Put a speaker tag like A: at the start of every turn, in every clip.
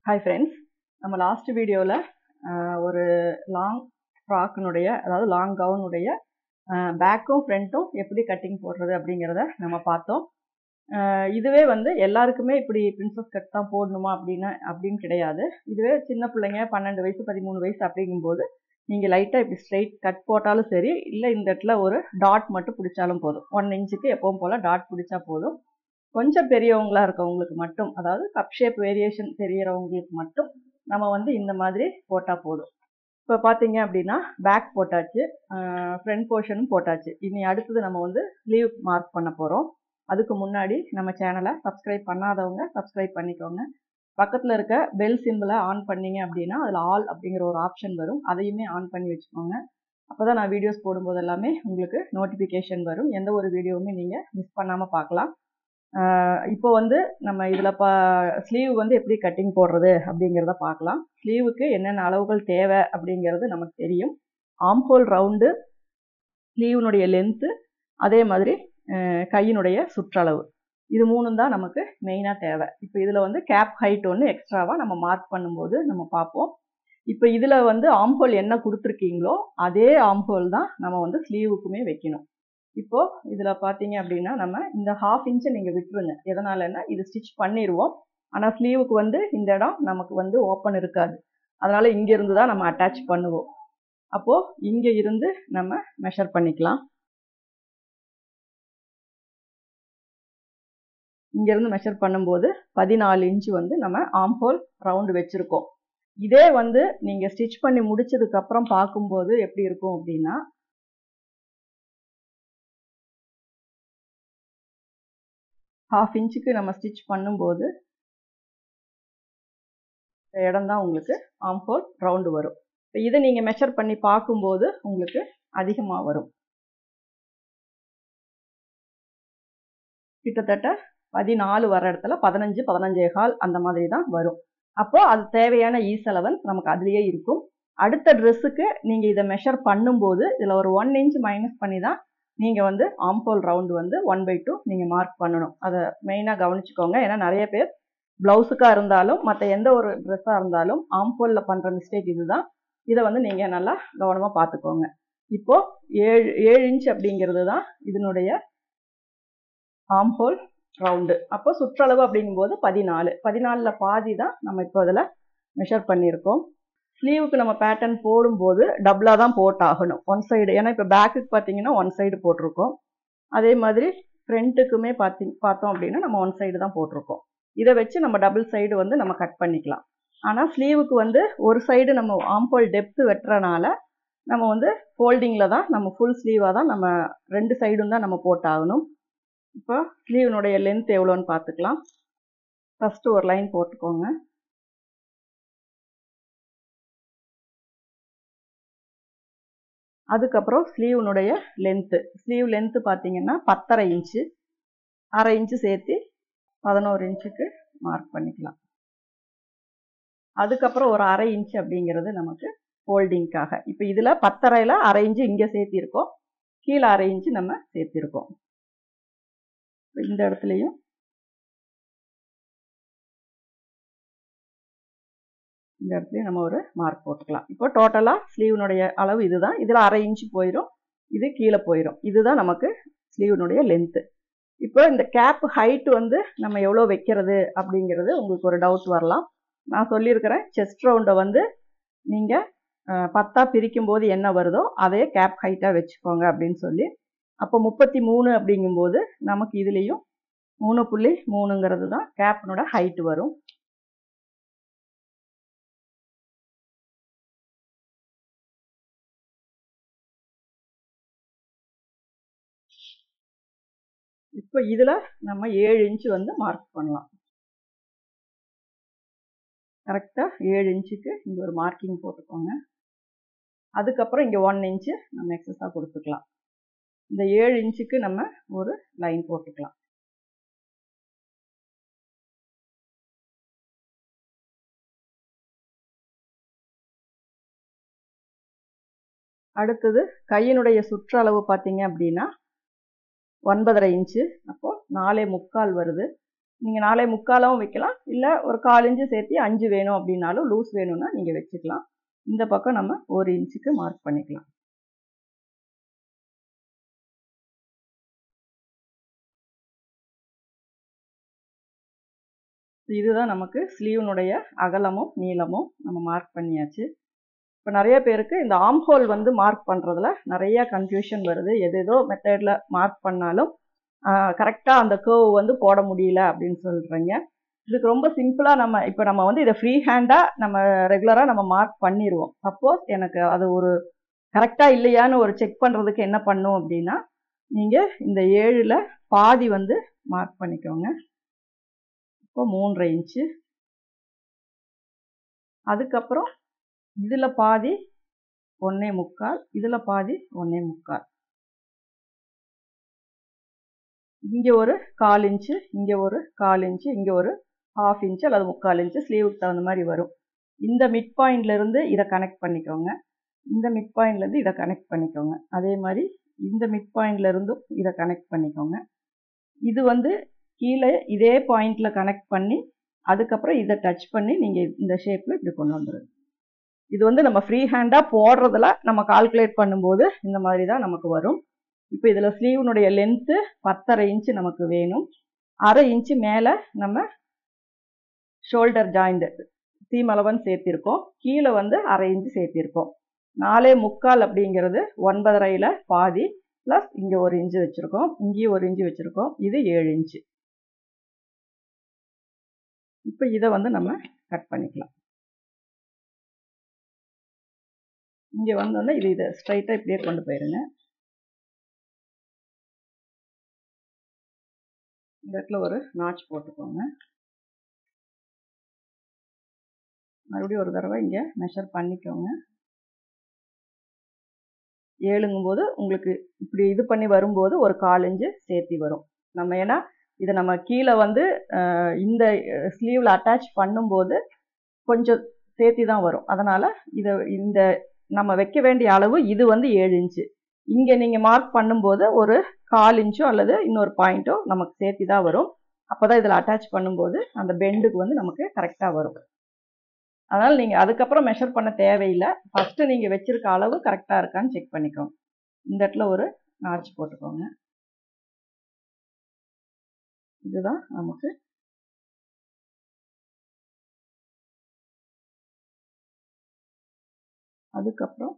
A: Hi friends, நம்ம last வீடியோவில் ஒரு லாங் ஃப்ராக்னுடைய அதாவது லாங் கவுனுடைய பேக்கும் ஃப்ரண்ட்டும் எப்படி கட்டிங் போடுறது அப்படிங்கிறத நம்ம பார்த்தோம். இதுவே வந்து எல்லாருக்குமே இப்படி பிரின்சஸ் கட் தான் போடணுமா அப்படின்னு கிடையாது. இதுவே சின்ன பிள்ளைங்க 12 வயசு 13 வயசு அப்படிங்கும்போது நீங்கள் லைட்டாக இப்படி ஸ்ட்ரெயிட் கட் போட்டாலும் சரி, இல்லை இந்த இடத்துல ஒரு டாட் மட்டும் பிடிச்சாலும் போதும். 1 இன்ச்சுக்கு எப்பவும் போல் டாட் பிடிச்சா போதும். கொஞ்சம் பெரியவங்களா இருக்கவங்களுக்கு மட்டும், அதாவது கப் ஷேப் வேரியேஷன் தெரியறவங்களுக்கு மட்டும் நம்ம வந்து இந்த மாதிரி போட்டால் போதும். இப்போ பார்த்தீங்க அப்படின்னா பேக் போட்டாச்சு, ஃப்ரண்ட் போர்ஷனும் போட்டாச்சு. இனி அடுத்தது நம்ம வந்து ஸ்லீவ் மார்க் பண்ண போகிறோம். அதுக்கு முன்னாடி நம்ம சேனலை சப்ஸ்கிரைப் பண்ணாதவங்க சப்ஸ்கிரைப் பண்ணிக்கோங்க. பக்கத்தில் இருக்க பெல் சிம்பிளை ஆன் பண்ணீங்க அப்படின்னா அதில் ஆல் அப்படிங்கிற ஒரு ஆப்ஷன் வரும், அதையுமே ஆன் பண்ணி வச்சுக்கோங்க. அப்போ தான் நான் வீடியோஸ் போடும்போது எல்லாமே உங்களுக்கு நோட்டிஃபிகேஷன் வரும். எந்த ஒரு வீடியோவுமே நீங்கள் மிஸ் பண்ணாமல் பார்க்கலாம். இப்போ வந்து நம்ம இதில் ஸ்லீவ் வந்து எப்படி கட்டிங் போடுறது அப்படிங்கிறத பார்க்கலாம். ஸ்லீவுக்கு என்னென்ன அளவுகள் தேவை அப்படிங்கிறது நமக்கு தெரியும். ஆம்ஹோல் ரவுண்டு, ஸ்லீவனுடைய லென்த்து, அதே மாதிரி கையினுடைய சுற்றளவு, இது மூணும் தான் நமக்கு மெயினாக தேவை. இப்போ இதில் வந்து கேப் ஹைட் ஒன்று எக்ஸ்ட்ராவாக நம்ம மார்க் பண்ணும்போது நம்ம பார்ப்போம். இப்போ இதில் வந்து ஆம்ஹோல் என்ன கொடுத்துருக்கீங்களோ அதே ஆம்ஹோல் தான் நம்ம வந்து ஸ்லீவுக்குமே வைக்கணும். இப்போ இதில் பார்த்தீங்க அப்படின்னா நம்ம இந்த 1/2 இன்ச்சை நீங்கள் விட்டுருங்க. எதனாலன்னா இது ஸ்டிச் பண்ணிடுவோம், ஆனால் ஸ்லீவுக்கு வந்து இந்த இடம் நமக்கு வந்து ஓப்பன் இருக்காது. அதனால் இங்கேருந்து தான் நம்ம அட்டாச் பண்ணுவோம். அப்போது இங்கே இருந்து நம்ம மெஷர் பண்ணிக்கலாம். இங்கேருந்து மெஷர் பண்ணும்போது 14 இன்ச்சு வந்து நம்ம ஆம்ஹோல் ரவுண்டு வச்சுருக்கோம். இதே வந்து நீங்கள் ஸ்டிச் பண்ணி முடிச்சதுக்கப்புறம் பார்க்கும்போது எப்படி இருக்கும் அப்படின்னா, 1/2 இன்ச்சுக்கு நம்ம ஸ்டிச் பண்ணும்போது இடம் தான் உங்களுக்கு ஆம்ஹோல் ரவுண்டு வரும். இப்போ இதை நீங்கள் மெஷர் பண்ணி பார்க்கும்போது உங்களுக்கு அதிகமாக வரும். கிட்டத்தட்ட 14 வர இடத்துல 15, 15.25 அந்த மாதிரி தான் வரும். அப்போ அது தேவையான ஈஸ்11 நமக்கு அதுலேயே இருக்கும். அடுத்த ட்ரெஸ்ஸுக்கு நீங்கள் இதை மெஷர் பண்ணும்போது இதில் ஒரு 1 இன்ச் மைனஸ் பண்ணி தான் நீங்கள் வந்து ஆம்ஹோல் ரவுண்டு வந்து 1/2 நீங்கள் மார்க் பண்ணணும். அதை மெயினாக கவனிச்சுக்கோங்க. ஏன்னா நிறைய பேர் ப்ளவுஸுக்காக இருந்தாலும் மற்ற எந்த ஒரு ட்ரெஸ்ஸாக இருந்தாலும் ஆம்ஹோலில் பண்ணுற மிஸ்டேக் இதுதான். இதை வந்து நீங்கள் நல்லா கவனமாக பார்த்துக்கோங்க. இப்போது 7 இன்ச் அப்படிங்கிறது தான் இதனுடைய ஆம்ஹோல் ரவுண்டு. அப்போ சுற்றளவு அப்படிங்கும்போது 14 பாதி தான் நம்ம இப்போ அதில் மெஷர் பண்ணியிருக்கோம். ஸ்லீவுக்கு நம்ம பேட்டர்ன் போடும்போது டபுளாக தான் போட்டாகணும், ஒன் சைடு. ஏன்னா இப்போ பேக்குக்கு பார்த்தீங்கன்னா ஒன் சைடு போட்டிருக்கோம், அதே மாதிரி ஃப்ரண்ட்டுக்குமே பார்த்தோம் அப்படின்னா நம்ம ஒன் சைடு தான் போட்டிருக்கோம். இதை வச்சு நம்ம டபுள் சைடு வந்து நம்ம கட் பண்ணிக்கலாம். ஆனால் ஸ்லீவுக்கு வந்து ஒரு சைடு நம்ம ஆம்ஹோல் டெப்த்து வெட்டுறனால நம்ம வந்து ஃபோல்டிங்கில் தான் நம்ம ஃபுல் ஸ்லீவாக தான் நம்ம 2 சைடும் தான் நம்ம போட்டாகணும். இப்போ ஸ்லீவனுடைய லென்த் எவ்வளோன்னு பார்த்துக்கலாம். ஃபஸ்ட்டு ஒரு லைன் போட்டுக்கோங்க. அதுக்கப்புறம் ஸ்லீவனுடைய லென்த்து, ஸ்லீவ் லென்த்து பார்த்தீங்கன்னா 10.5 இன்ச்சு, 1/2 இன்ச்சு சேர்த்து 11 இன்ச்சுக்கு மார்க் பண்ணிக்கலாம். அதுக்கப்புறம் ஒரு 1/2 இன்ச்சு அப்படிங்கிறது நமக்கு ஃபோல்டிங்காக. இப்போ இதில் 10.5ல் 1/2 இன்ச்சு இங்கே சேர்த்திருக்கோம், கீழே 1/2 இன்ச்சு நம்ம சேர்த்திருக்கோம். இந்த இடத்துலையும் இந்த இடத்துலையும் நம்ம ஒரு மார்க் போட்டுக்கலாம். இப்போ டோட்டலாக ஸ்லீவனுடைய அளவு இதுதான். இதில் 1/2 இன்ச்சு போயிடும், இது கீழே போயிடும். இதுதான் நமக்கு ஸ்லீவனுடைய லென்த்து. இப்போ இந்த கேப் ஹைட் வந்து நம்ம எவ்வளோ வைக்கிறது அப்படிங்கிறது உங்களுக்கு ஒரு டவுட் வரலாம். நான் சொல்லியிருக்கிறேன், செஸ்ட் ரவுண்டை வந்து நீங்கள் 10ஆக பிரிக்கும் போது என்ன வருதோ அதே கேப் ஹைட்டாக வச்சுக்கோங்க அப்படின்னு சொல்லி. அப்போ 33 அப்படிங்கும்போது நமக்கு இதுலேயும் 3.3ங்கிறது தான் கேப்னோட ஹைட்டு வரும். இப்போ இதில் நம்ம 7 இன்ச்சு வந்து மார்க் பண்ணலாம். கரெக்டாக 7 இன்ச்சுக்கு இங்கே ஒரு மார்க்கிங் போட்டுக்கோங்க. அதுக்கப்புறம் இங்கே 1 இன்ச்சு நம்ம எக்ஸஸாக கொடுத்துக்கலாம். இந்த 7 இன்ச்சுக்கு நம்ம ஒரு லைன் போட்டுக்கலாம். அடுத்தது கையினுடைய சுற்றளவு பார்த்தீங்க அப்படின்னா 9.5 இன்ச்சு, அப்போது 4.75 வருது. நீங்கள் 4.25 வைக்கலாம், இல்லை ஒரு 1/4 இன்ச்சு சேர்த்து 5 வேணும் அப்படின்னாலும் லூஸ் வேணும்னா நீங்கள் வச்சுக்கலாம். இந்த பக்கம் நம்ம 1 இன்ச்சுக்கு மார்க் பண்ணிக்கலாம். இதுதான் நமக்கு ஸ்லீவ்னுடைய அகலமும் நீளமும் நம்ம மார்க் பண்ணியாச்சு. இப்போ நிறைய பேருக்கு இந்த ஆர்ம் ஹோல் வந்து மார்க் பண்ணுறதுல நிறைய கன்ஃபியூஷன் வருது. எதேதோ மெத்தடில் மார்க் பண்ணாலும் கரெக்டாக அந்த கர்வ் வந்து போட முடியல அப்படின்னு சொல்கிறீங்க. இதுக்கு ரொம்ப சிம்பிளாக நம்ம வந்து இதை ஃப்ரீ ஹேண்டாக நம்ம ரெகுலராக நம்ம மார்க் பண்ணிடுவோம். சப்போஸ் எனக்கு அது ஒரு கரெக்டாக இல்லையான்னு ஒரு செக் பண்ணுறதுக்கு என்ன பண்ணும் அப்படின்னா, நீங்கள் இந்த 7ல் பாதி வந்து மார்க் பண்ணிக்கோங்க. இப்போ 3.5 இன்ச்சு. அதுக்கப்புறம் இதில் பாதி 1.25, இதில் பாதி 1.25. இங்கே ஒரு 1/4 இன்ச்சு, இங்கே ஒரு 1/4 இன்ச்சு, இங்கே ஒரு 1/2 இன்ச்சு அல்லது 3/4 இன்ச்சு ஸ்லீவுக்கு தகுந்த மாதிரி வரும். இந்த மிட் பாயிண்ட்லேருந்து இதை கனெக்ட் பண்ணிக்கோங்க, இந்த மிட் பாயிண்ட்லேருந்து இதை கனெக்ட் பண்ணிக்கோங்க. அதே மாதிரி இந்த மிட் பாயிண்ட்லேருந்தும் இதை கனெக்ட் பண்ணிக்கோங்க. இது வந்து கீழே இதே பாயிண்டில் கனெக்ட் பண்ணி அதுக்கப்புறம் இதை டச் பண்ணி நீங்கள் இந்த ஷேப்பில் இப்படி கொண்டு வந்துடுங்க. இது வந்து நம்ம ஃப்ரீ ஹேண்டாக போடுறதுல நம்ம கால்குலேட் பண்ணும்போது இந்த மாதிரி தான் நமக்கு வரும். இப்போ இதில் ஸ்லீவ்னுடைய லென்த்து 10.5 இன்ச்சு நமக்கு வேணும். 1/2 இன்ச்சு மேலே நம்ம ஷோல்டர் ஜாயிண்ட் சீம் அளவன் சேர்த்திருக்கோம், கீழே வந்து 1/2 இன்ச்சு சேர்த்திருக்கோம். 4.25 அப்படிங்கிறது 9.5ல் பாதி ப்ளஸ் இங்கே 1 இன்ச்சு வச்சுருக்கோம், இங்கேயும் 1 இன்ச்சு வச்சுருக்கோம். இது 7 இன்ச்சு. இப்போ இதை வந்து நம்ம கட் பண்ணிக்கலாம். இங்கே வந்தோடனே இதை ஸ்ட்ரைட்டாக இப்படியே கொண்டு போயிருங்க. இந்த இடத்துல ஒரு நாட்ச் போட்டுக்கோங்க. மறுபடியும் ஒரு தடவை இங்கே மெஷர் பண்ணிக்கோங்க. 7ங்கும்போது உங்களுக்கு இப்படி இது பண்ணி வரும்போது ஒரு 1/4 இன்ச்சு சேர்த்தி வரும். நம்ம ஏன்னா இதை நம்ம கீழே வந்து இந்த ஸ்லீவில் அட்டாச் பண்ணும்போது கொஞ்சம் சேர்த்தி தான் வரும். அதனால் இந்த நம்ம வைக்க வேண்டிய அளவு இது வந்து 7 இன்ச்சு. இங்கே நீங்கள் மார்க் பண்ணும்போது ஒரு 1/4 இன்ச்சோ அல்லது இன்னொரு பாயிண்ட்டோ நமக்கு சேர்த்தி தான் வரும். அப்போ தான் இதில் அட்டாச் பண்ணும்போது அந்த பெண்டுக்கு வந்து நமக்கு கரெக்டாக வரும். அதனால் நீங்கள் அதுக்கப்புறம் மெஷர் பண்ண தேவையில்லை. ஃபஸ்ட்டு நீங்கள் வச்சுருக்க அளவு கரெக்டாக இருக்கான்னு செக் பண்ணிக்கோங்க. இந்த இடத்துல ஒரு நாட்ச் போட்டுக்கோங்க. இதுதான் நமக்கு அதுக்கப்புறம்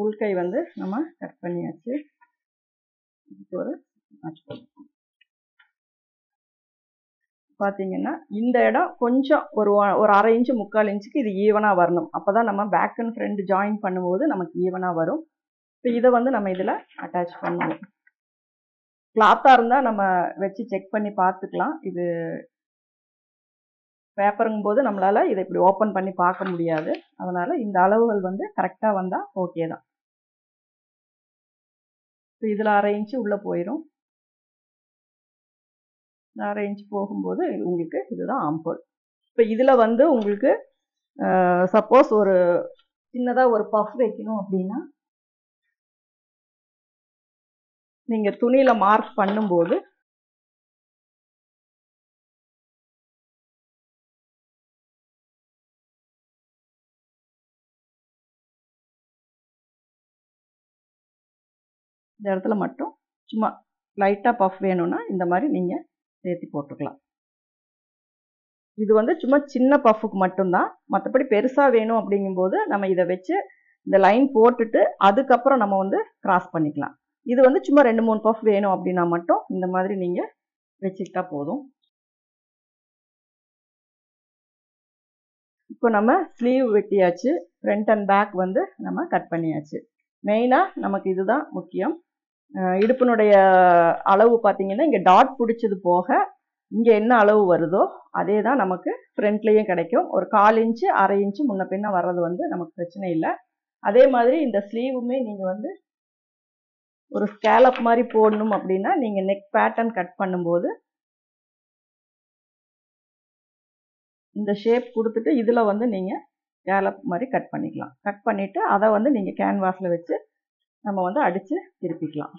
A: உள்கை வந்து நம்ம கட் பண்ணியாச்சு. இதுக்கு ஒரு நாட்ச் போட்டுக்கோங்க. பார்த்தீங்கன்னா இந்த இடம் கொஞ்சம் ஒரு 1/2 இன்ச்சு 3/4 இன்ச்சுக்கு இது ஈவனாக வரணும். அப்போ தான் நம்ம பேக் அண்ட் ஃப்ரண்ட் ஜாயின் பண்ணும்போது நமக்கு ஈவனாக வரும். இப்போ இதை வந்து நம்ம இதில் அட்டாச் பண்ணுவோம். கிளாத்தாக இருந்தால் நம்ம வச்சு செக் பண்ணி பார்த்துக்கலாம். இது பேப்பருங்கும் போது நம்மளால் இதை இப்படி ஓப்பன் பண்ணி பார்க்க முடியாது. அதனால் இந்த அளவுகள் வந்து கரெக்டாக வந்தால் ஓகே தான். இப்போ இதில் 1/2 இன்ச்சு உள்ளே போயிடும். 1/2 இன்ச்சு போகும்போது உங்களுக்கு இதுதான் ஆர்ம் ஹோல். இப்போ இதில் வந்து உங்களுக்கு சப்போஸ் ஒரு சின்னதாக ஒரு பஃப் வைக்கணும் அப்படின்னா நீங்கள் துணியில் மார்க் பண்ணும்போது இந்த இடத்துல மட்டும் சும்மா லைட்டாக பஃப் வேணும்னா இந்த மாதிரி நீங்கள் சேர்த்து போட்டுக்கலாம். இது வந்து சும்மா சின்ன பஃப்புக்கு மட்டும்தான். மற்றபடி பெருசாக வேணும் அப்படிங்கும்போது நம்ம இதை வச்சு இந்த லைன் போட்டுட்டு அதுக்கப்புறம் நம்ம வந்து கிராஸ் பண்ணிக்கலாம். இது வந்து சும்மா 2-3 பஃப் வேணும் அப்படின்னா மட்டும் இந்த மாதிரி நீங்கள் வச்சுக்கிட்டா போதும். இப்போ நம்ம ஸ்லீவ் வெட்டியாச்சு, ஃப்ரண்ட் அண்ட் பேக் வந்து நம்ம கட் பண்ணியாச்சு. மெயினாக நமக்கு இதுதான் முக்கியம். இடுப்பினுடைய அளவு பார்த்தீங்கன்னா இங்கே டாட் பிடிச்சது போக இங்கே என்ன அளவு வருதோ அதே தான் நமக்கு ஃப்ரண்ட்லேயும் கிடைக்கும். ஒரு 1/4 இன்ச்சு 1/2 இன்ச்சு முன்ன பின்ன வர்றது வந்து நமக்கு பிரச்சனை இல்லை. அதே மாதிரி இந்த ஸ்லீவுமே நீங்கள் வந்து ஒரு ஸ்கேலப் மாதிரி போடணும் அப்படின்னா நீங்கள் நெக் பேட்டர்ன் கட் பண்ணும்போது இந்த ஷேப் கொடுத்துட்டு இதில் வந்து நீங்கள் ஸ்கேலப் மாதிரி கட் பண்ணிக்கலாம். கட் பண்ணிவிட்டு அதை வந்து நீங்கள் கேன்வாஸில் வச்சு நம்ம வந்து அடித்து திருப்பிக்கலாம்.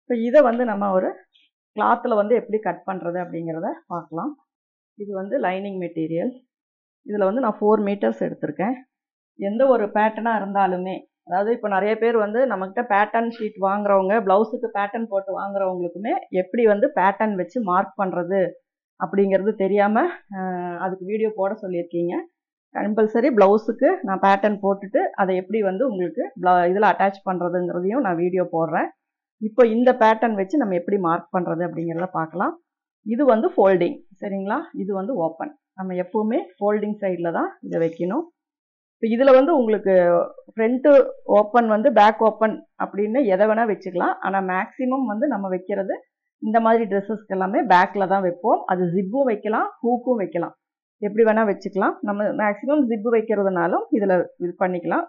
A: இப்போ இதை வந்து நம்ம ஒரு கிளாத்தில் வந்து எப்படி கட் பண்ணுறது அப்படிங்கிறத பார்க்கலாம். இது வந்து லைனிங் மெட்டீரியல். இதில் வந்து நான் 4 மீட்டர்ஸ் எடுத்திருக்கேன். எந்த ஒரு பேட்டர்னாக இருந்தாலுமே, அதாவது இப்போ நிறைய பேர் வந்து நம்மக்கிட்ட பேட்டர்ன் ஷீட் வாங்குறவங்க, ப்ளவுஸுக்கு பேட்டர்ன் போட்டு வாங்குறவங்களுக்குமே எப்படி வந்து பேட்டர்ன் வச்சு மார்க் பண்ணுறது அப்படிங்கிறது தெரியாமல் அதுக்கு வீடியோ போட சொல்லியிருக்கீங்க. கம்பல்சரி ப்ளவுஸுக்கு நான் பேட்டர்ன் போட்டுட்டு அதை எப்படி வந்து உங்களுக்கு இதில் அட்டாச் பண்ணுறதுங்கிறதையும் நான் வீடியோ போடுறேன். இப்போ இந்த பேட்டர்ன் வச்சு நம்ம எப்படி மார்க் பண்ணுறது அப்படிங்கிறத பார்க்கலாம். இது வந்து ஃபோல்டிங், சரிங்களா? இது வந்து ஓப்பன். நம்ம எப்போவுமே ஃபோல்டிங் சைடில் தான் இதை வைக்கணும். இப்போ இதில் வந்து உங்களுக்கு ஃப்ரண்ட்டு ஓப்பன் வந்து பேக் ஓப்பன் அப்படின்னு எதை வேணால் வச்சுக்கலாம். ஆனால் மேக்ஸிமம் வந்து நம்ம வைக்கிறது இந்த மாதிரி ட்ரெஸ்ஸஸ்க்கு எல்லாமே பேக்கில் தான் வைப்போம். அது ஜிப்பும் வைக்கலாம், ஹூக்கும் வைக்கலாம், எப்படி வேணால் வச்சுக்கலாம். நம்ம மேக்ஸிமம் ஜிப்பு வைக்கிறதுனாலும் இதில் இது பண்ணிக்கலாம்.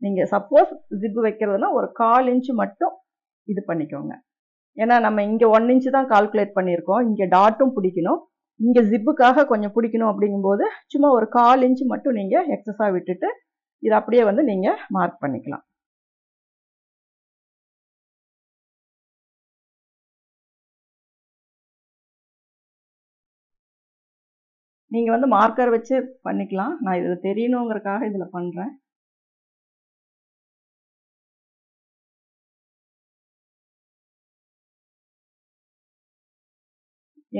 A: நீங்கள் சப்போஸ் ஜிப்பு வைக்கிறதுனா ஒரு 1/4 இன்ச்சு மட்டும் இது பண்ணிக்கோங்க. ஏன்னா நம்ம இங்கே 1 இன்ச்சு தான் கால்குலேட் பண்ணியிருக்கோம். இங்கே டாட்டும் பிடிக்கணும், இங்கே ஜிப்புக்காக கொஞ்சம் பிடிக்கணும். அப்படிங்கும்போது சும்மா ஒரு 1/4 இன்ச்சு மட்டும் நீங்கள் எக்ஸஸாக விட்டுட்டு இதை அப்படியே வந்து நீங்கள் மார்க் பண்ணிக்கலாம். நீங்கள் வந்து மார்க்கர் வச்சு பண்ணிக்கலாம். நான் இதில் தெரியணுங்கிறதுக்காக இதில் பண்ணுறேன்.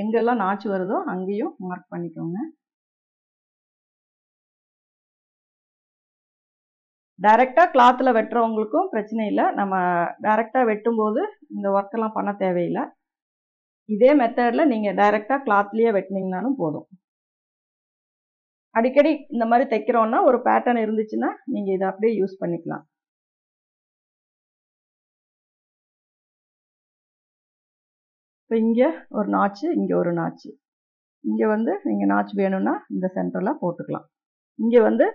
A: எங்கெல்லாம் நாச்சு வருதோ அங்கேயும் மார்க் பண்ணிக்கோங்க. டைரெக்டாக கிளாத்தில் வெட்டுறவங்களுக்கும் பிரச்சனை இல்லை. நம்ம டைரெக்டாக வெட்டும்போது இந்த ஒர்க்கெல்லாம் பண்ண தேவையில்லை. இதே மெத்தடில் நீங்கள் டைரெக்டாக கிளாத்லேயே வெட்டினீங்கனாலும் போதும். அடிக்கடி இந்த மாதிரி தைக்கிறோன்னா ஒரு பேட்டர்ன் இருந்துச்சுன்னா நீங்கள் இதை அப்படியே யூஸ் பண்ணிக்கலாம். இப்போ இங்கே ஒரு நாச்சு, இங்கே ஒரு நாச்சு, இங்கே வந்து நீங்கள் நாச்சு வேணும்னா இந்த சென்டரில் போட்டுக்கலாம். இங்கே வந்து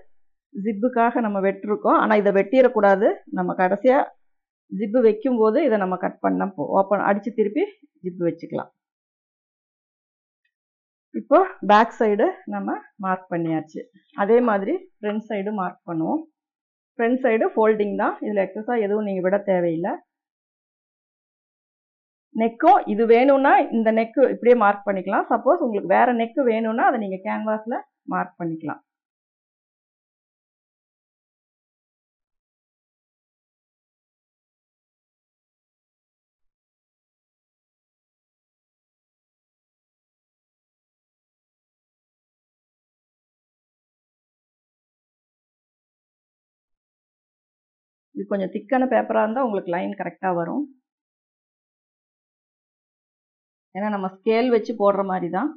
A: ஜிப்புக்காக நம்ம வெட்டிருக்கோம். ஆனால் இதை வெட்டிடக்கூடாது. நம்ம கடைசியாக ஜிப்பு வைக்கும்போது இதை நம்ம கட் பண்ண ஓப்பன் அடித்து திருப்பி ஜிப்பு வச்சுக்கலாம். இப்போ பேக் சைடு நம்ம மார்க் பண்ணியாச்சு. அதே மாதிரி ஃப்ரண்ட் சைடு மார்க் பண்ணுவோம். ஃப்ரண்ட் சைடு ஃபோல்டிங் தான். இதில் எக்ஸஸாக எதுவும் நீங்கள் விட தேவையில்லை. நெக்கும் இது வேணும்னா இந்த நெக்கு இப்படியே மார்க் பண்ணிக்கலாம். சப்போஸ் உங்களுக்கு வேறு நெக்கு வேணும்னா அதை நீங்கள் கேன்வாஸில் மார்க் பண்ணிக்கலாம். இது கொஞ்சம் திக்கான பேப்பராக இருந்தால் உங்களுக்கு லைன் கரெக்டாக வரும். ஏன்னா நம்ம ஸ்கேல் வச்சு போடுற மாதிரி தான்.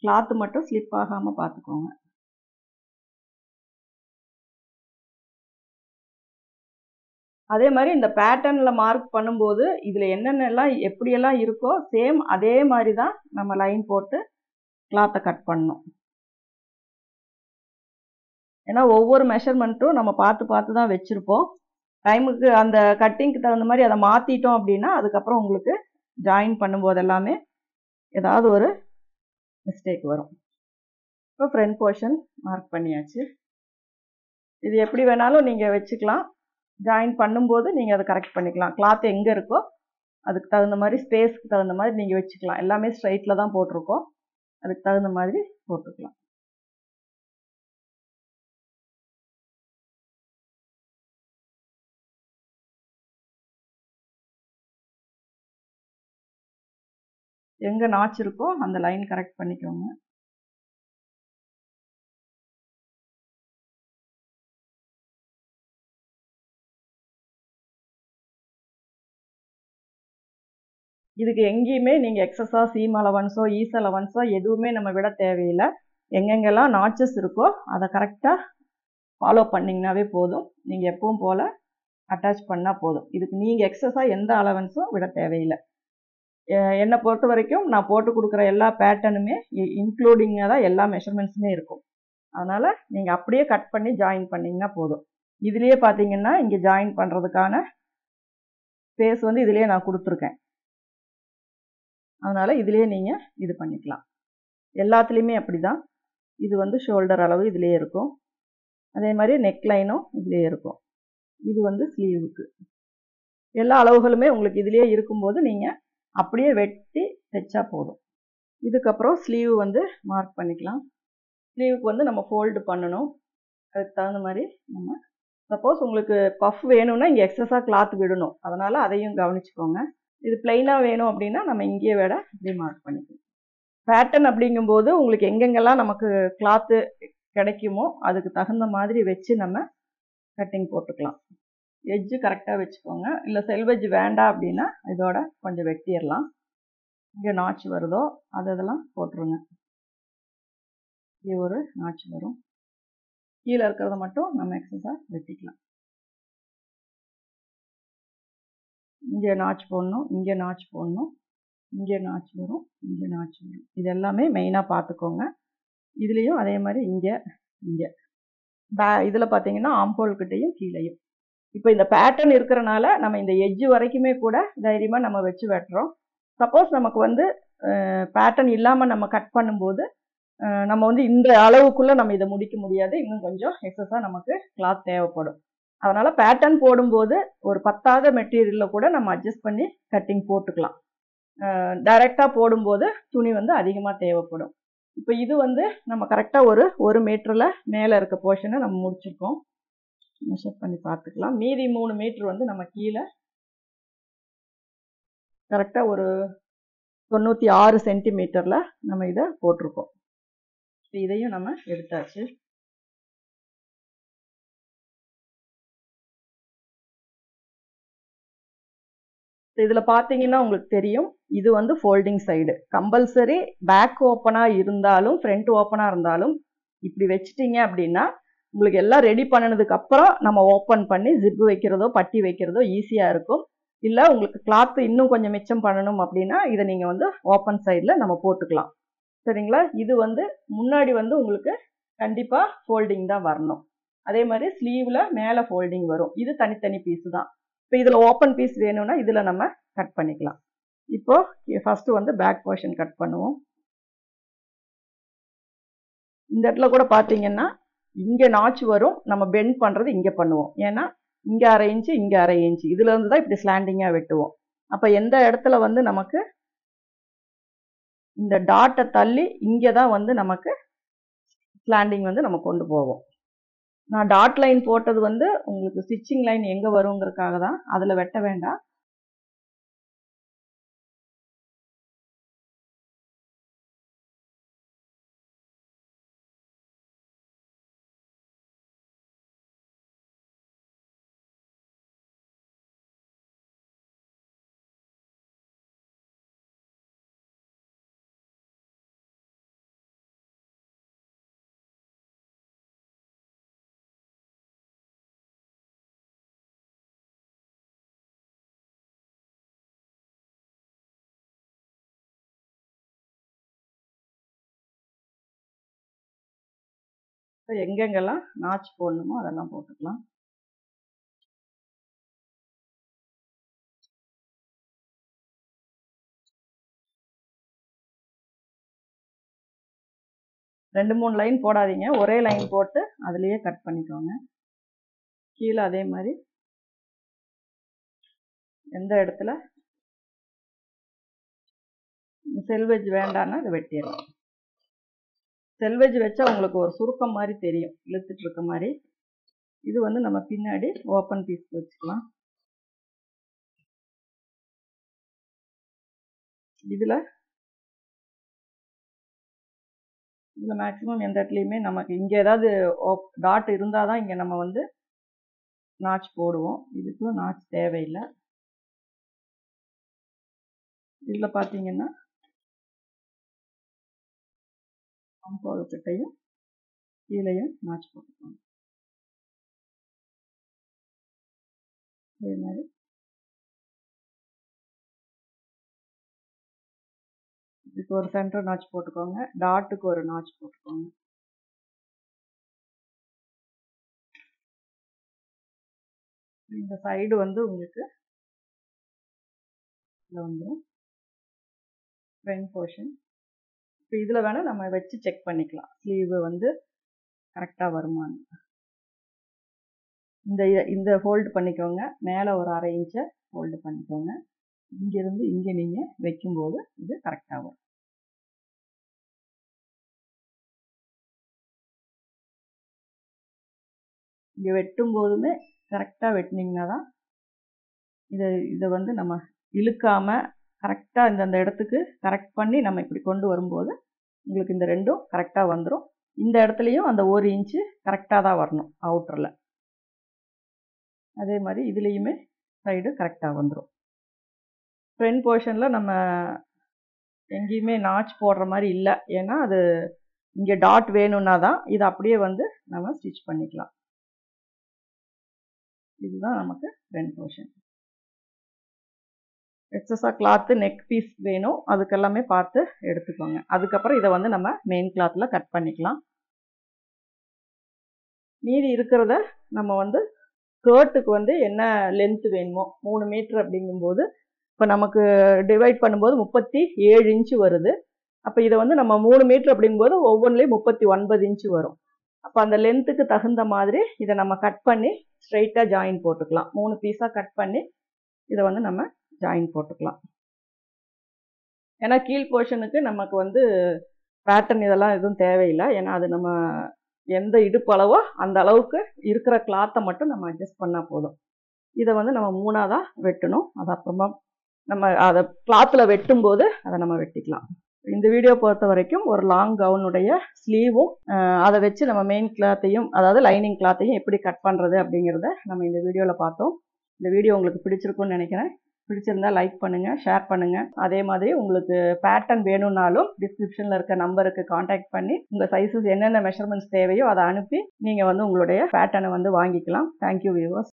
A: கிளாத்து மட்டும் ஸ்லிப் ஆகாமல் பார்த்துக்கோங்க. அதே மாதிரி இந்த பேட்டர்னில் மார்க் பண்ணும்போது இதில் என்னென்னலாம் எப்படியெல்லாம் இருக்கோ சேம் அதே மாதிரி தான் நம்ம லைன் போட்டு கிளாத்தை கட் பண்ணணும். ஏன்னா ஒவ்வொரு மெஷர்மெண்ட்டும் நம்ம பார்த்து பார்த்து தான் வச்சுருப்போம். டைமுக்கு அந்த கட்டிங்க்கு தகுந்த மாதிரி அதை மாற்றிட்டோம் அப்படின்னா அதுக்கப்புறம் உங்களுக்கு ஜாயின் பண்ணும்போது எல்லாமே ஏதாவது ஒரு மிஸ்டேக் வரும். இப்போ ஃப்ரண்ட் போர்ஷன் மார்க் பண்ணியாச்சு. இது எப்படி வேணாலும் நீங்கள் வச்சுக்கலாம். ஜாயின் பண்ணும்போது நீங்கள் அதை கரெக்ட் பண்ணிக்கலாம். கிளாத் எங்கே இருக்கோ அதுக்கு தகுந்த மாதிரி ஸ்பேஸ்க்கு தகுந்த மாதிரி நீங்கள் வச்சுக்கலாம். எல்லாமே ஸ்ட்ரைட்டில் தான் போட்டிருக்கோம், அதுக்கு தகுந்த மாதிரி போட்டுக்கலாம். எங்கே நாச் இருக்கோ அந்த லைன் கரெக்ட் பண்ணிக்கோங்க. இதுக்கு எங்கேயுமே நீங்கள் எக்ஸஸாக சீம் அலவன்ஸோ ஈஸ் அலவன்ஸோ எதுவுமே நம்ம விட தேவையில்லை. எங்கெங்கெல்லாம் நாச்சஸ் இருக்கோ அதை கரெக்டாக ஃபாலோ பண்ணிங்கனாவே போதும். நீங்கள் எப்பவும் போல் அட்டாச் பண்ணால் போதும். இதுக்கு நீங்கள் எக்ஸஸாக எந்த அலவன்ஸும் விட தேவையில்லை. என்னை பொறுத்த வரைக்கும் நான் போட்டு கொடுக்குற எல்லா பேட்டர்னுமே இன்க்ளூடிங்காக தான் எல்லா மெஷர்மெண்ட்ஸுமே இருக்கும். அதனால் நீங்கள் அப்படியே கட் பண்ணி ஜாயின் பண்ணிங்கன்னா போதும். இதுலேயே பார்த்தீங்கன்னா இங்கே ஜாயின் பண்ணுறதுக்கான ஸ்பேஸ் வந்து இதுலேயே நான் கொடுத்துருக்கேன். அதனால் இதிலே நீங்கள் இது பண்ணிக்கலாம். எல்லாத்துலேயுமே அப்படி தான். இது வந்து ஷோல்டர் அளவு இதிலே இருக்கும். அதே மாதிரி நெக் லைனும் இதிலே இருக்கும். இது வந்து ஸ்லீவுக்கு. எல்லா அளவுகளுமே உங்களுக்கு இதிலே இருக்கும்போது நீங்கள் அப்படியே வெட்டி தைச்சா போதும். இதுக்கப்புறம் ஸ்லீவ் வந்து மார்க் பண்ணிக்கலாம். ஸ்லீவுக்கு வந்து நம்ம ஃபோல்டு பண்ணணும். அதுக்கு தகுந்த மாதிரி நம்ம சப்போஸ் உங்களுக்கு பஃப் வேணும்னா இங்கே எக்ஸஸாக கிளாத் விடணும். அதனால் அதையும் கவனிச்சுக்கோங்க. இது பிளெயினாக வேணும் அப்படின்னா நம்ம இங்கேயே விட இப்படி மார்க் பண்ணிக்கலாம். பேட்டர்ன் அப்படிங்கும்போது உங்களுக்கு எங்கெங்கெல்லாம் நமக்கு கிளாத்து கிடைக்குமோ அதுக்கு தகுந்த மாதிரி வச்சு நம்ம கட்டிங் போட்டுக்கலாம். எட்ஜு கரெக்டாக வச்சுக்கோங்க. இல்லை செல்வெஜ் வேண்டாம் அப்படின்னா இதோட கொஞ்சம் வெட்டிடலாம். இங்கே நாச்சு வருதோ அதெல்லாம் போட்டுருங்க. இங்கே ஒரு நாச்சு வரும். கீழே இருக்கிறத மட்டும் நம்ம எக்ஸஸாக வெட்டிக்கலாம். இங்கே நாச்சு போடணும், இங்கே நாச்சு போடணும், இங்கே நாச்சு வரும், இங்கே நாச்சு வரும். இது எல்லாமே மெயினாக பார்த்துக்கோங்க. இதுலேயும் அதே மாதிரி இங்கே இங்கே இதில் பார்த்தீங்கன்னா ஆம்போல்கிட்டையும் கீழேயும். இப்போ இந்த பேட்டர்ன் இருக்கிறனால நம்ம இந்த எட்ஜு வரைக்குமே கூட தைரியமாக நம்ம வச்சு வெட்டுறோம். சப்போஸ் நமக்கு வந்து பேட்டர்ன் இல்லாமல் நம்ம கட் பண்ணும்போது நம்ம வந்து இந்த அளவுக்குள்ளே நம்ம இதை முடிக்க முடியாது. இன்னும் கொஞ்சம் எக்ஸஸாக நமக்கு கிளாத் தேவைப்படும். அதனால் பேட்டர்ன் போடும்போது ஒரு பத்தாத மெட்டீரியலில் கூட நம்ம அட்ஜஸ்ட் பண்ணி கட்டிங் போட்டுக்கலாம். டைரெக்டாக போடும்போது துணி வந்து அதிகமாக தேவைப்படும். இப்போ இது வந்து நம்ம கரெக்டாக ஒரு மீட்டரில் மேலே இருக்க போர்ஷனை நம்ம முடிச்சிருக்கோம். மெஷர் பண்ணி பார்த்துக்கலாம். மீதி 3 மீட்டர் வந்து நம்ம கீழே கரெக்டாக ஒரு 96 சென்டிமீட்டரில் நம்ம இதை போட்டிருக்கோம். இதையும் நம்ம எடுத்தாச்சு. இதில் பார்த்தீங்கன்னா உங்களுக்கு தெரியும், இது வந்து ஃபோல்டிங் சைடு. கம்பல்சரி பேக் ஓப்பனாக இருந்தாலும் ஃப்ரண்ட் ஓப்பனாக இருந்தாலும் இப்படி வச்சிட்டிங்க அப்படின்னா உங்களுக்கு எல்லாம் ரெடி பண்ணினதுக்கு அப்புறம் நம்ம ஓப்பன் பண்ணி ஜிப்பு வைக்கிறதோ பட்டி வைக்கிறதோ ஈஸியாக இருக்கும். இல்லை உங்களுக்கு கிளாத்து இன்னும் கொஞ்சம் மிச்சம் பண்ணணும் அப்படின்னா இதை நீங்கள் வந்து ஓப்பன் சைடில் நம்ம போட்டுக்கலாம். சரிங்களா? இது வந்து முன்னாடி வந்து உங்களுக்கு கண்டிப்பாக ஃபோல்டிங் தான் வரணும். அதே மாதிரி ஸ்லீவில் மேலே ஃபோல்டிங் வரும். இது தனித்தனி பீஸு தான். இப்போ இதில் ஓப்பன் பீஸ் வேணும்னா இதில் நம்ம கட் பண்ணிக்கலாம். இப்போ ஃபஸ்ட்டு வந்து பேக் போர்ஷன் கட் பண்ணுவோம். இந்த இடத்துல கூட பார்த்தீங்கன்னா இங்கே நாச்சு வரும். நம்ம பெண்ட் பண்ணுறது இங்கே பண்ணுவோம். ஏன்னா இங்கே 1/2 இன்ச்சு இங்கே 1/2 இன்ச்சு இதுலேருந்து தான் இப்படி ஸ்லாண்டிங்காக வெட்டுவோம். அப்போ எந்த இடத்துல வந்து நமக்கு இந்த டாட்டை தள்ளி இங்கே தான் வந்து நமக்கு ஸ்லாண்டிங் வந்து நம்ம கொண்டு போவோம். நான் டாட் லைன் போட்டது வந்து உங்களுக்கு ஸ்டிச்சிங் லைன் எங்கே வருங்கிறதுக்காக தான். அதில் வெட்ட வேண்டாம். எங்கெங்கெல்லாம் நாச்சு போடணுமோ அதெல்லாம் போட்டுக்கலாம். ரெண்டு 3 லைன் போடாதீங்க. ஒரே லைன் போட்டு அதுலேயே கட் பண்ணிக்கோங்க. கீழே அதே மாதிரி எந்த இடத்துல செல்வெஜ் வேண்டான்னா அதை வெட்டிடலாம். செல்வெஜ் வச்சா உங்களுக்கு ஒரு சுருக்கம் மாதிரி தெரியும், இழுத்துட்டு இருக்க மாதிரி. இது வந்து நம்ம பின்னாடி ஓப்பன் பீஸ் வச்சுக்கலாம். இதில் மேக்ஸிமம் எந்த இடத்துலையுமே நமக்கு இங்கே ஏதாவது டாட் இருந்தால் தான் இங்கே நம்ம வந்து நாச் போடுவோம். இதுக்கும் நாச் தேவையில்லை. இதில் பார்த்தீங்கன்னா ஆம்போல் கிட்டையும் கீழையும் நாச் போட்டுக்கோங்க. அதே மாதிரி இதுக்கு ஒரு சென்டர் நாச் போட்டுக்கோங்க. டாட்டுக்கு ஒரு நாச் போட்டுக்கோங்க. இந்த சைடு வந்து உங்களுக்கு இதில் வந்துடும். Front portion. இப்போ இதில் வேணால் நம்ம வச்சு செக் பண்ணிக்கலாம் ஸ்லீவ் வந்து கரெக்டாக வருமானு. இந்த ஃபோல்டு பண்ணிக்கோங்க, மேலே ஒரு 1/2 இன்ச்சை ஃபோல்டு பண்ணிக்கோங்க. இங்கேருந்து இங்கே நீங்கள் வைக்கும்போது இது கரெக்டாக வரும். இங்கே வெட்டும் போதுமே கரெக்டாக வெட்டினீங்கன்னா தான் இதை வந்து நம்ம இழுக்காமல் கரெக்டாக இந்தந்த இடத்துக்கு கரெக்ட் பண்ணி நம்ம இப்படி கொண்டு வரும்போது உங்களுக்கு இந்த ரெண்டும் கரெக்டாக வந்துடும். இந்த இடத்துலையும் அந்த 1 இன்ச்சு கரெக்டாக தான் வரணும் அவுட்டரில். அதே மாதிரி இதுலேயுமே சைடு கரெக்டாக வந்துடும். ஃப்ரண்ட் போர்ஷனில் நம்ம எங்கேயுமே நாச் போடுற மாதிரி இல்லை, ஏன்னா அது இங்கே டாட் வேணும்னா தான் இதை அப்படியே வந்து நம்ம ஸ்டிச் பண்ணிக்கலாம். இதுதான் நமக்கு ஃப்ரண்ட் போர்ஷன். எக்ஸஸாக கிளாத்து நெக் பீஸ் வேணும், அதுக்கெல்லாமே பார்த்து எடுத்துக்கோங்க. அதுக்கப்புறம் இதை வந்து நம்ம மெயின் கிளாத்தில் கட் பண்ணிக்கலாம். மீதி இருக்கிறத நம்ம வந்து ஸ்கர்ட்டுக்கு வந்து என்ன லென்த்து வேணுமோ 3 மீட்டர் அப்படிங்கும்போது இப்போ நமக்கு டிவைட் பண்ணும்போது 37 இன்ச்சு வருது. அப்போ இதை வந்து நம்ம 3 மீட்டர் அப்படிங்கும்போது ஒவ்வொன்றிலையும் 39 இன்ச்சு வரும். அப்போ அந்த லென்த்துக்கு தகுந்த மாதிரி இதை நம்ம கட் பண்ணி ஸ்ட்ரைட்டாக ஜாயின் போட்டுக்கலாம். 3 பீஸாக கட் பண்ணி இதை வந்து நம்ம ஜாயின் போட்டுக்கலாம். ஏன்னா கீழ் போர்ஷனுக்கு நமக்கு வந்து பேட்டர்ன் இதெல்லாம் எதுவும் தேவையில்லை, ஏன்னா அது நம்ம எந்த இடுப்பு அளவோ அந்த அளவுக்கு இருக்கிற கிளாத்தை மட்டும் நம்ம அட்ஜஸ்ட் பண்ணால் போதும். இதை வந்து நம்ம 3ஆக தான் வெட்டணும். அது அப்புறமா நம்ம அதை கிளாத்தில் வெட்டும்போது அதை நம்ம வெட்டிக்கலாம். இந்த வீடியோ பொறுத்த வரைக்கும் ஒரு லாங் கவுனுடைய ஸ்லீவும் அதை வச்சு நம்ம மெயின் கிளாத்தையும் அதாவது லைனிங் கிளாத்தையும் எப்படி கட் பண்ணுறது அப்படிங்கிறத நம்ம இந்த வீடியோவில் பார்த்தோம். இந்த வீடியோ உங்களுக்கு பிடிச்சிருக்குன்னு நினைக்கிறேன். பிடிச்சிருந்தா லைக் பண்ணுங்கள், ஷேர் பண்ணுங்கள். அதே மாதிரி உங்களுக்கு பேட்டர்ன் வேணும்னாலும் டிஸ்கிரிப்ஷனில் இருக்க நம்பருக்கு காண்டாக்ட் பண்ணி உங்கள் சைஸஸ் என்னென்ன மெஷர்மெண்ட்ஸ் தேவையோ அதை அனுப்பி நீங்கள் வந்து உங்களுடைய பேட்டர்னை வந்து வாங்கிக்கலாம். Thank you viewers.